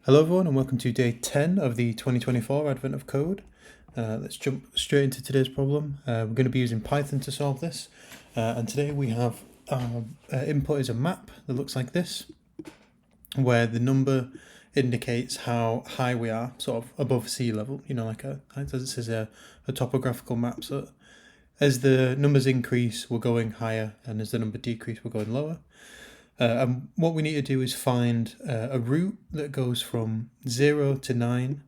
Hello everyone and welcome to day 10 of the 2024 Advent of Code. Let's jump straight into today's problem. We're going to be using Python to solve this, and today we have input is a map that looks like this, where the number indicates how high we are, sort of above sea level, like this is a topographical map. So as the numbers increase, we're going higher, and as the number decrease, we're going lower. And what we need to do is find a route that goes from 0 to 9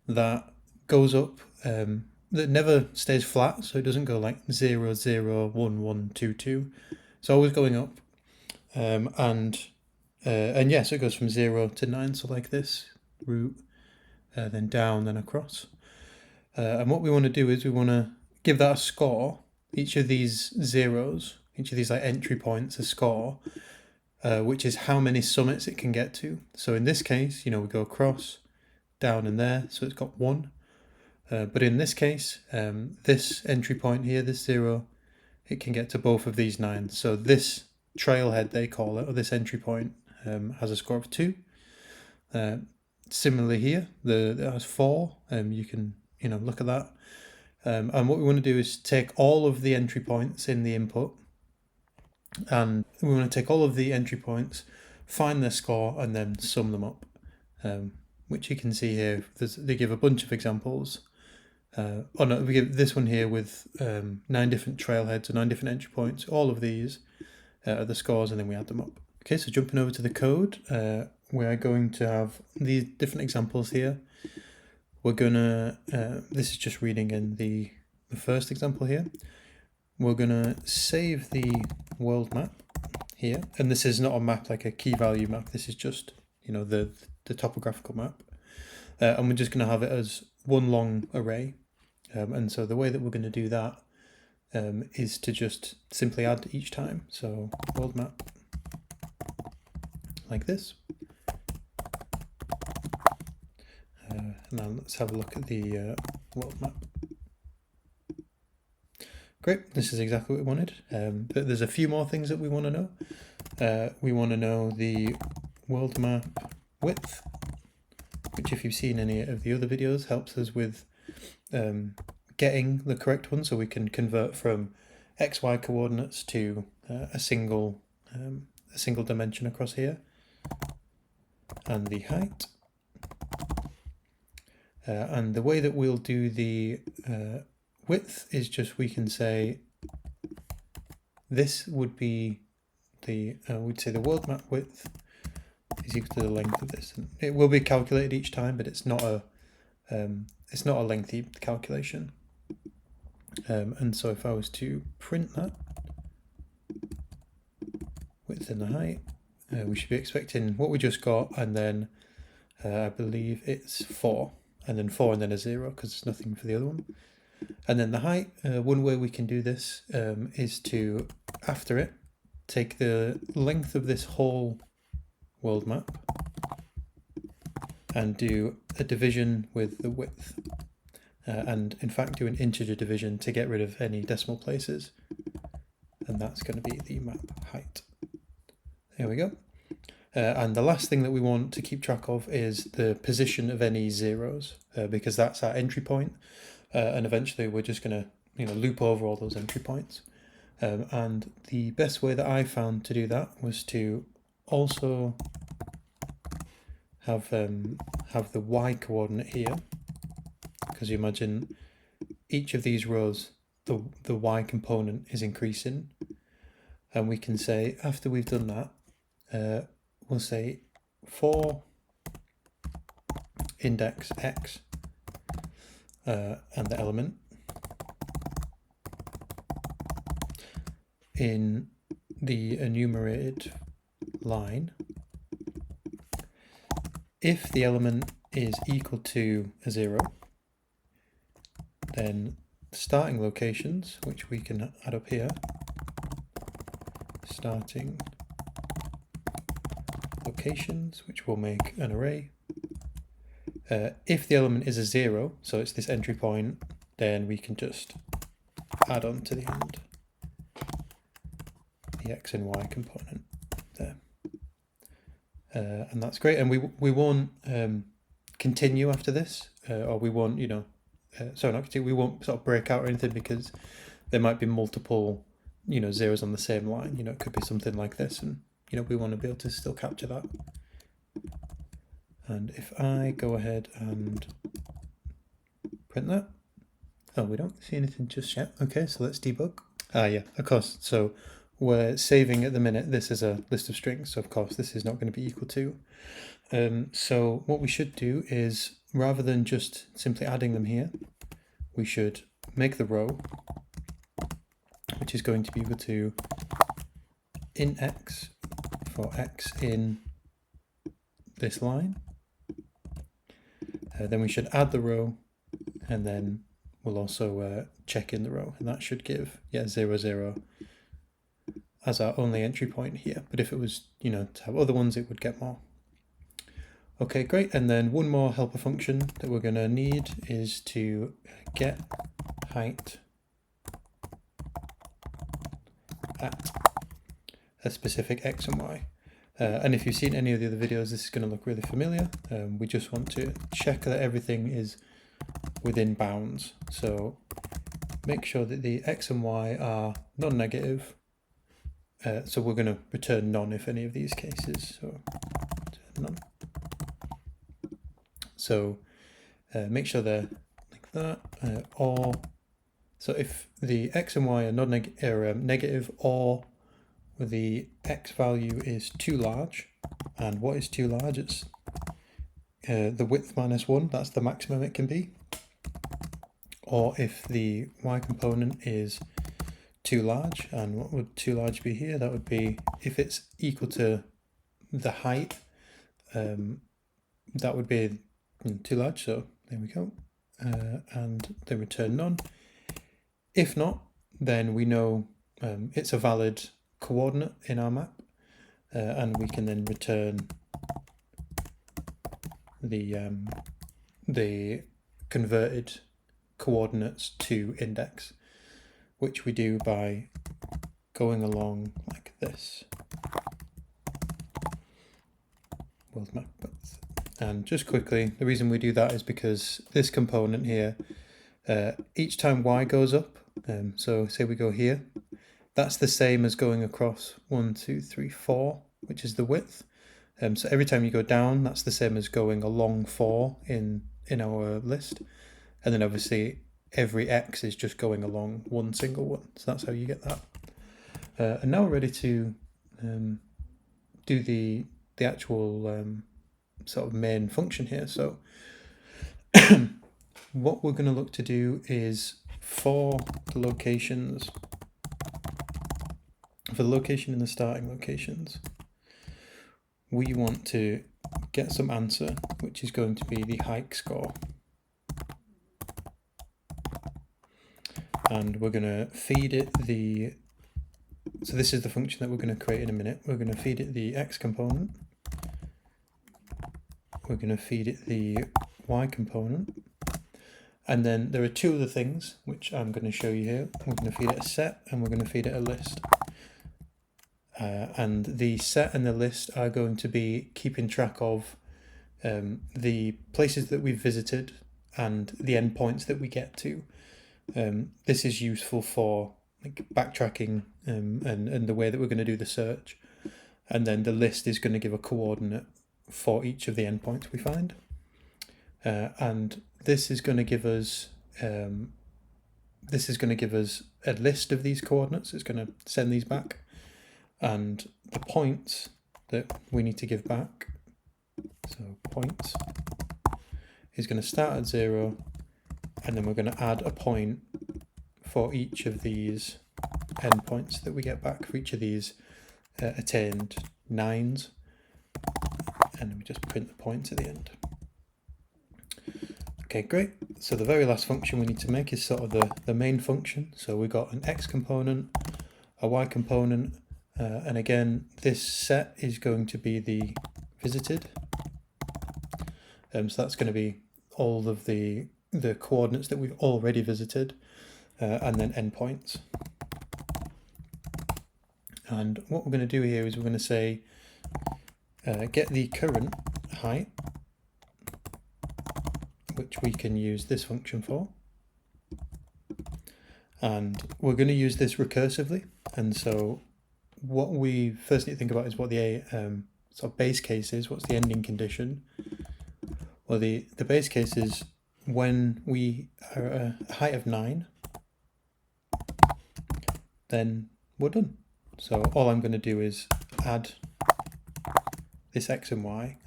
that goes up, that never stays flat, so it doesn't go like 0, 0, 1, 1, 2, 2. It's always going up. And yes, it goes from 0 to 9, so like this route, then down, then across. And what we want to do is we want to give that a score, each of these zeros, each of these like entry points a score, which is how many summits it can get to. So in this case, we go across, down and there, so it's got 1. But in this case, this entry point here, this 0, it can get to both of these 9. So this trailhead, they call it, or this entry point, has a score of 2. Similarly here, it has 4. You can, look at that. And what we want to do is take all of the entry points in the input, and we want to take all of the entry points, find their score, and then sum them up, which you can see here. They give a bunch of examples. We give this one here with 9 different trailheads or 9 different entry points. All of these are the scores, and then we add them up. Okay, so jumping over to the code, we are going to have these different examples here. We're gonna, this is just reading in the first example here. We're going to save the world map here. And this is not a map like a key value map. This is just, the topographical map. And we're just going to have it as one long array. And so the way that we're going to do that is to just simply add each time. So world map like this. Now let's have a look at the world map. Great, this is exactly what we wanted, but there's a few more things that we want to know. We want to know the world map width, which if you've seen any of the other videos helps us with getting the correct one, so we can convert from XY coordinates to a single dimension across here. And the height. And the way that we'll do the width is just, we can say this would be we'd say the world map width is equal to the length of this. And it will be calculated each time, but it's not a lengthy calculation. And so if I was to print that width and the height, we should be expecting what we just got, and then I believe it's 4, and then 4 and then a 0 because there's nothing for the other one. And then the height, one way we can do this is to, after it, take the length of this whole world map and do a division with the width. And in fact do an integer division to get rid of any decimal places. And that's going to be the map height. There we go. And the last thing that we want to keep track of is the position of any zeros, because that's our entry point. And eventually we're just going to loop over all those entry points. And the best way that I found to do that was to also have the y coordinate here, because you imagine each of these rows, the y component is increasing. And we can say, after we've done that, we'll say for index x, and the element in the enumerated line, if the element is equal to a 0, then starting locations, which we can add up here, starting locations, which will make an array. If the element is a 0, so it's this entry point, then we can just add on to the end the x and y component there. and that's great. And we won't continue after this, or we won't, sorry, not continue, we won't sort of break out or anything, because there might be multiple, zeros on the same line. It could be something like this, and we want to be able to still capture that. And if I go ahead and print that, oh, we don't see anything just yet. Okay, so let's debug. Yeah, of course. So we're saving at the minute. This is a list of strings, so of course this is not going to be equal to. So what we should do is, rather than just simply adding them here, we should make the row, which is going to be equal to int x for x in this line. Then we should add the row, and then we'll also check in the row, and that should give 0, 0 as our only entry point here. But if it was to have other ones, it would get more. Okay, great. And then one more helper function that we're going to need is to get height at a specific x and y. And if you've seen any of the other videos, this is going to look really familiar. We just want to check that everything is within bounds. So make sure that the x and y are non-negative. So we're going to return none if any of these cases. So return none. So make sure they're like that. Or so if the x and y are negative, or the x value is too large. And what is too large? It's the width minus 1, that's the maximum it can be. Or if the y component is too large, and what would too large be here? That would be if it's equal to the height, that would be too large, so there we go. And then return none. If not, then we know it's a valid coordinate in our map, and we can then return the converted coordinates to index, which we do by going along like this. World map width. And just quickly, the reason we do that is because this component here, each time y goes up, so say we go here, that's the same as going across 1, 2, 3, 4, which is the width. So every time you go down, that's the same as going along 4 in our list. And then obviously every x is just going along one single one. So that's how you get that. And now we're ready to do the actual sort of main function here. So what we're going to look to do is for the locations, for the location in the starting locations, we want to get some answer, which is going to be the hike score. And we're going to feed it so this is the function that we're going to create in a minute. We're going to feed it the x component. We're going to feed it the y component. And then there are two other things, which I'm going to show you here. We're going to feed it a set, and we're going to feed it a list. And the set and the list are going to be keeping track of the places that we've visited and the endpoints that we get to. This is useful for like backtracking and the way that we're going to do the search. And then the list is going to give a coordinate for each of the endpoints we find. And this is going to give us a list of these coordinates. It's going to send these back, and the points that we need to give back, so points, is going to start at 0, and then we're going to add a point for each of these endpoints that we get back, for each of these attained 9s, and then we just print the points at the end. Okay, great. So the very last function we need to make is sort of the main function. So we've got an x component, a y component, and again, this set is going to be the visited. So that's going to be all of the coordinates that we've already visited, and then endpoints. And what we're going to do here is we're going to say get the current height, which we can use this function for. And we're going to use this recursively. And so what we first need to think about is what the sort of base case is. What's the ending condition? Well, the base case is when we are at a height of 9, then we're done. So all I'm going to do is add this x and y,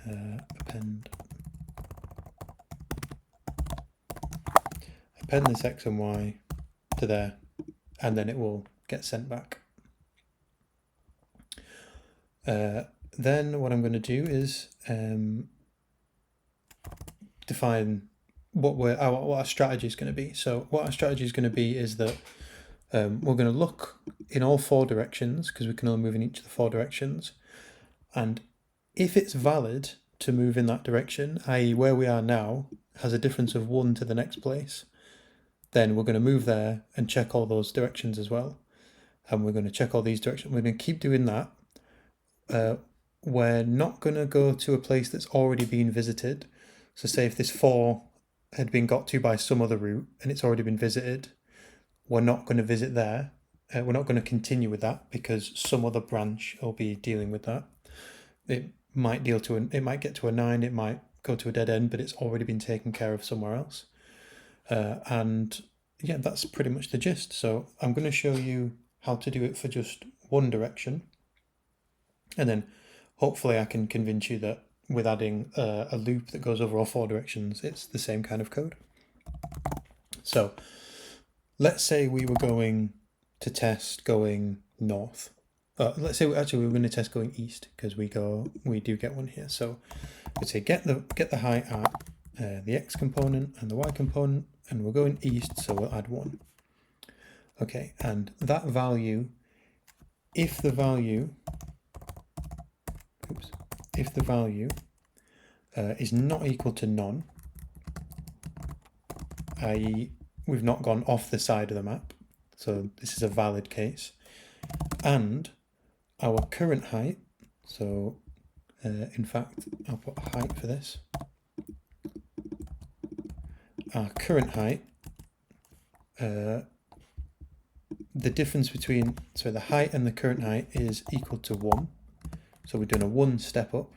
append this x and y to there, and then it will get sent back. Then what I'm going to do is define what our strategy is going to be. So what our strategy is going to be is that we're going to look in all 4 directions, because we can only move in each of the 4 directions. And if it's valid to move in that direction, i.e. where we are now has a difference of 1 to the next place, then we're going to move there and check all those directions as well. And we're going to check all these directions. We're going to keep doing that. We're not going to go to a place that's already been visited. So say if this 4 had been got to by some other route and it's already been visited, we're not going to visit there. We're not going to continue with that because some other branch will be dealing with that. It might get to a 9, it might go to a dead end, but it's already been taken care of somewhere else. And yeah, that's pretty much the gist. So I'm going to show you how to do it for just one direction. And then hopefully I can convince you that with adding a loop that goes over all 4 directions, it's the same kind of code. So let's say we were going to test going north. Let's say we were going to test going east, because we do get one here. So we'd say get the height at the x component and the y component, and we're going east, so we'll add 1. Okay, and that value, if the value is not equal to none, i.e. we've not gone off the side of the map, so this is a valid case, and our current height, so in fact I'll put height for this, our current height, the difference between, so the height and the current height is equal to 1, so we're doing a 1 step up,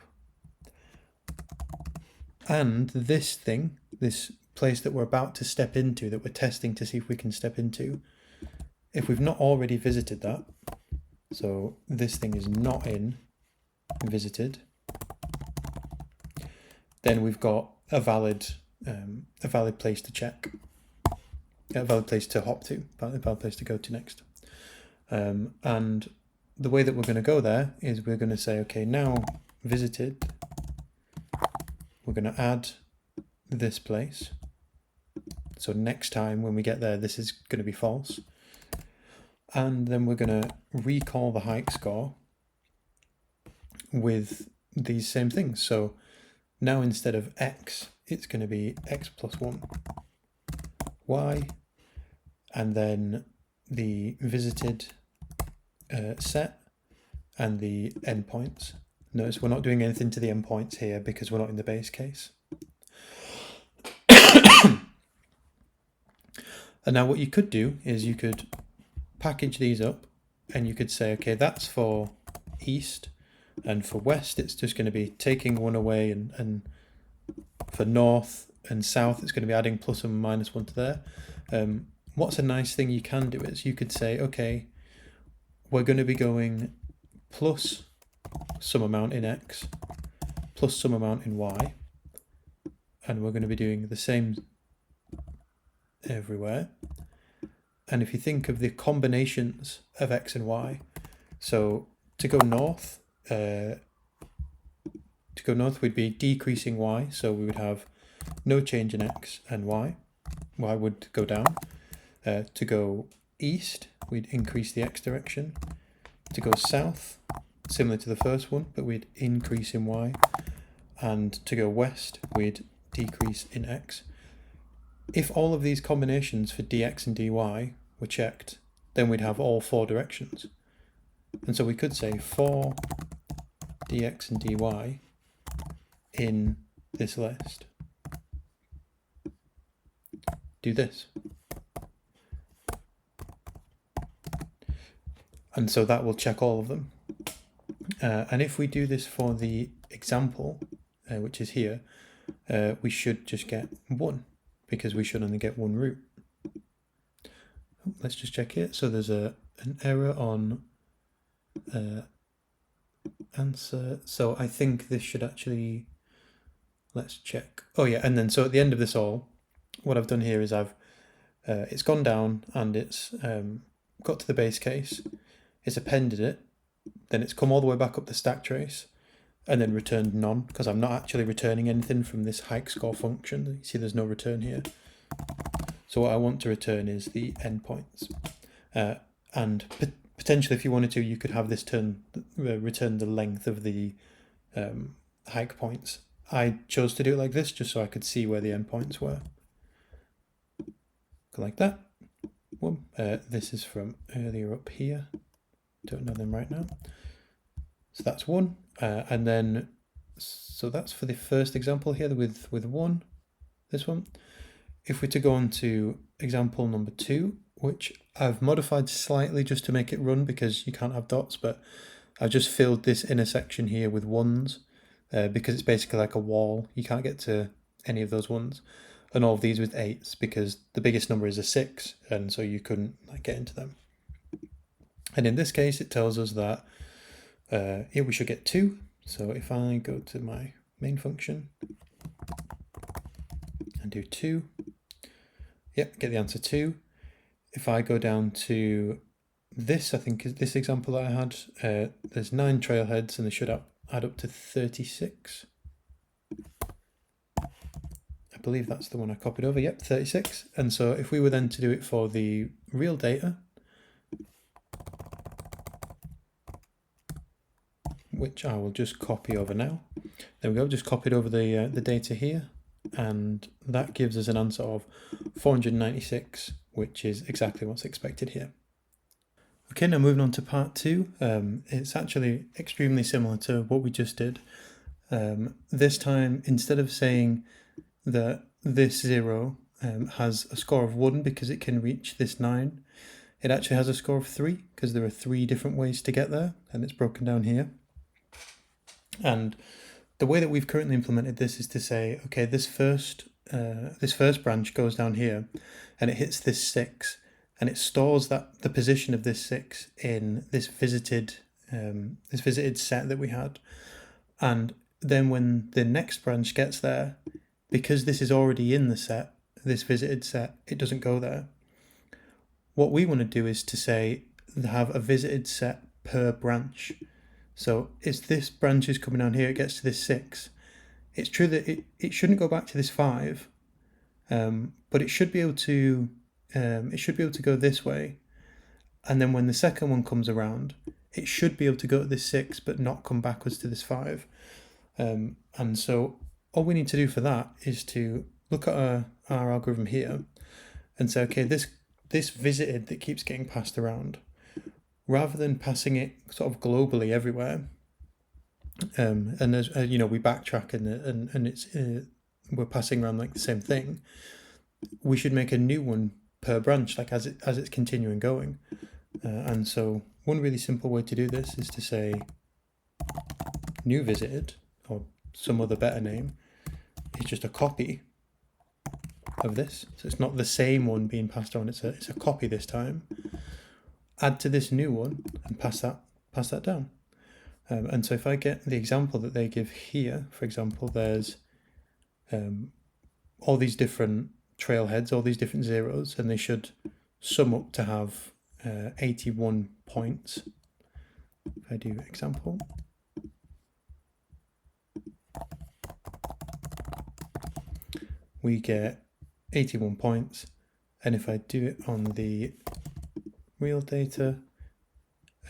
and this thing, this place that we're about to step into, that we're testing to see if we can step into, if we've not already visited that, so this thing is not in visited, then we've got a valid place to check, a valid place to hop to, a valid place to go to next. And the way that we're going to go there is we're going to say, okay, now visited, we're going to add this place. So next time when we get there, this is going to be false. And then we're going to recall the height score with these same things. So now instead of x, it's going to be x plus 1, y, and then the visited set and the endpoints. Notice we're not doing anything to the endpoints here because we're not in the base case. And now what you could do is you could package these up and you could say, okay, that's for east, and for west it's just going to be taking 1 away, and for north and south it's going to be adding plus and minus 1 to there. What's a nice thing you can do is you could say, okay, we're going to be going plus some amount in x plus some amount in y, and we're going to be doing the same everywhere. And if you think of the combinations of x and y, so to go north we'd be decreasing y, so we would have no change in x and y would go down. To go east, we'd increase the x direction. To go south, similar to the first one, but we'd increase in y. And to go west, we'd decrease in x. If all of these combinations for dx and dy were checked, then we'd have all 4 directions. And so we could say for dx and dy in this list. Do this. And so that will check all of them. And if we do this for the example, which is here, we should just get 1 because we should only get one root. Let's just check it. So there's an error on answer. So I think this should actually, let's check. Oh yeah, and then so at the end of this all, what I've done here is it's gone down and it's got to the base case, it's appended it, then it's come all the way back up the stack trace, and then returned none, because I'm not actually returning anything from this hike score function. You see there's no return here. So what I want to return is the endpoints. And potentially if you wanted to, you could have this return the length of the hike points. I chose to do it like this just so I could see where the endpoints were. Go like that. This is from earlier up here. Don't know them right now. So that's 1. And then, so that's for the first example here with 1, this one. If we're to go on to example number 2, which I've modified slightly just to make it run because you can't have dots, but I've just filled this inner section here with 1s because it's basically like a wall. You can't get to any of those 1s. And all of these with 8s because the biggest number is a 6, and so you couldn't get into them. And in this case, it tells us that here we should get 2. So if I go to my main function and do 2, yep, get the answer 2. If I go down to this, I think is this example that I had, there's 9 trailheads and they should add up to 36. I believe that's the one I copied over, yep, 36. And so if we were then to do it for the real data, which I will just copy over now. There we go, just copied over the data here, and that gives us an answer of 496, which is exactly what's expected here. Okay, now moving on to part 2. It's actually extremely similar to what we just did. This time, instead of saying that this 0 has a score of 1 because it can reach this 9, it actually has a score of 3 because there are 3 different ways to get there, and it's broken down here. And the way that we've currently implemented this is to say, okay, this first branch goes down here and it hits this 6 and it stores the position of this 6 in this visited set that we had. And then when the next branch gets there, because this is already in the set, this visited set, it doesn't go there. What we want to do is to say, have a visited set per branch. So as this branch is coming down here, it gets to this 6. It's true that it shouldn't go back to this 5, but it should be able to go this way. And then when the second one comes around, it should be able to go to this 6, but not come backwards to this 5. And so all we need to do for that is to look at our algorithm here and say, okay, this visited that keeps getting passed around, rather than passing it sort of globally everywhere, and as you know, we backtrack and it's we're passing around like the same thing, we should make a new one per branch, like as it's continuing going. And so one really simple way to do this is to say new visited, or some other better name, is just a copy of this. So it's not the same one being passed on, it's a copy this time. Add to this new one and pass that down. And so if I get the example that they give here, for example, there's all these different trailheads, all these different zeros, and they should sum up to have 81 points. If I do example, we get 81 points. And if I do it on the real data,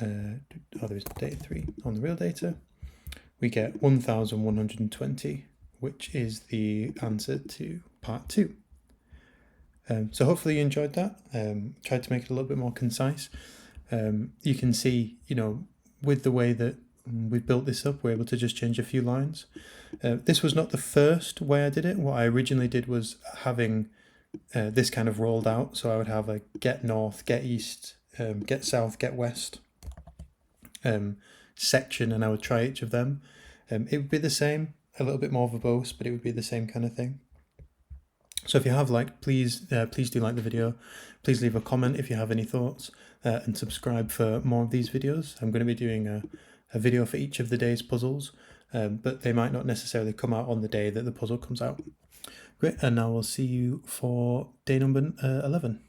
there is data 3 on the real data, we get 1120, which is the answer to part 2. So hopefully you enjoyed that. Tried to make it a little bit more concise. You can see, with the way that we've built this up, we're able to just change a few lines. This was not the first way I did it. What I originally did was having this kind of rolled out. So I would have a get north, get east, get south, get west section, and I would try each of them. It would be the same, a little bit more verbose, but it would be the same kind of thing. So if you have please do like the video. Please leave a comment if you have any thoughts, and subscribe for more of these videos. I'm going to be doing a video for each of the day's puzzles, but they might not necessarily come out on the day that the puzzle comes out. Great, and now we'll see you for day number 11.